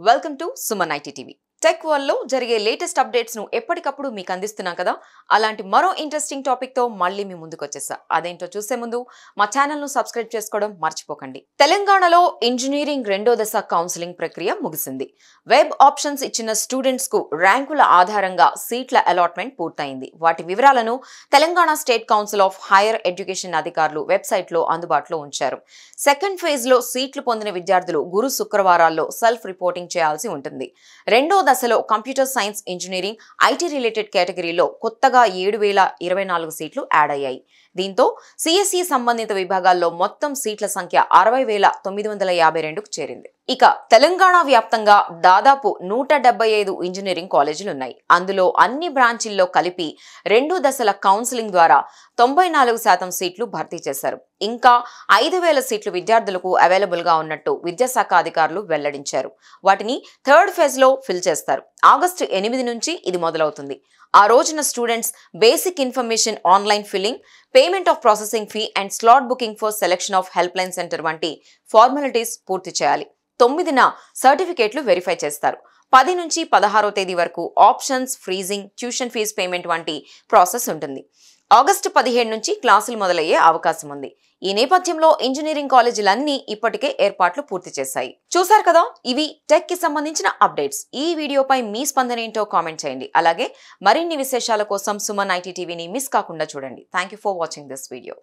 Welcome to Suman IT TV. Tech world లో జరిగే latest updates ను ఎప్పటికప్పుడు మీకు అందిస్తున్నాం కదా. అలాంటి మరో ఇంట్రెస్టింగ్ టాపిక్ తో మళ్ళీ మీ ముందుకు వచ్చేసా. అదేంటో చూసే ముందు మా ఛానల్ ను సబ్స్క్రైబ్ చేసుకోవడం మర్చిపోకండి. తెలంగాణలో ఇంజనీరింగ్ రెండో దశ కౌన్సిలింగ్ ప్రక్రియ ముగిసింది. వెబ్ ఆప్షన్స్ ఇచ్చిన స్టూడెంట్స్ కు ర్యాంకుల ఆధారంగా సీట్ల అలాట్మెంట్ పూర్తయింది. వాటి వివరాలను Telangana state council of higher education అధికారులు వెబ్సైట్ లో అందుబాటులో ఉంచారు. సెకండ్ ఫేజ్ లో సీట్లు పొందిన విద్యార్థులు గురు శుక్రవారాల్లో సెల్ఫ్ రిపోర్టింగ్ చేయాల్సి ఉంటుంది. రెండో దశలో computer science, engineering, IT related కేటగిరీలో కొత్తగా 7,024 సీట్లు యాడ్ అయ్యాయి. దీంతో సిఎస్ఈ సంబంధిత విభాగాల్లో మొత్తం సీట్ల సంఖ్య 60,952కు చేరింది. ఇక తెలంగాణ వ్యాప్తంగా దాదాపు 175 ఇంజనీరింగ్ కాలేజీలు ఉన్నాయి. అందులో అన్ని బ్రాంచీల్లో కలిపి రెండు దశల కౌన్సిలింగ్ ద్వారా 94% సీట్లు భర్తీ చేశారు. ఇంకా 5,000 సీట్లు విద్యార్థులకు అవైలబుల్ గా ఉన్నట్టు విద్యాశాఖ అధికారులు వెల్లడించారు. వాటిని థర్డ్ ఫేజ్ లో ఫిల్ చేస్తారు. ఆగస్టు 8 నుంచి ఇది మొదలవుతుంది. ఆ రోజున students basic information online filling, payment of processing fee and slot booking for selection of help line centre వంటి ఫార్మాలిటీస్ పూర్తి చేయాలి. 9న సర్టిఫికేట్లు వెరిఫై చేస్తారు. 10 నుంచి 16వ తేదీ వరకు options, freezing, tuition fee payment వంటి ప్రాసెస్ ఉంటుంది. ఆగస్టు 17 నుంచి క్లాసులు మొదలయ్యే అవకాశం ఉంది. ఈ నేపథ్యంలో ఇంజనీరింగ్ కాలేజీలన్నీ ఇప్పటికే ఏర్పాట్లు పూర్తి చేశాయి. చూశారు కదా, ఇవి టెక్ కి సంబంధించిన అప్డేట్స్. ఈ వీడియోపై మీ స్పందన ఏంటో కామెంట్ చేయండి. అలాగే మరిన్ని విశేషాల కోసం సుమన్ ఐటీ టీవీని మిస్ కాకుండా చూడండి. Thank you for watching this video.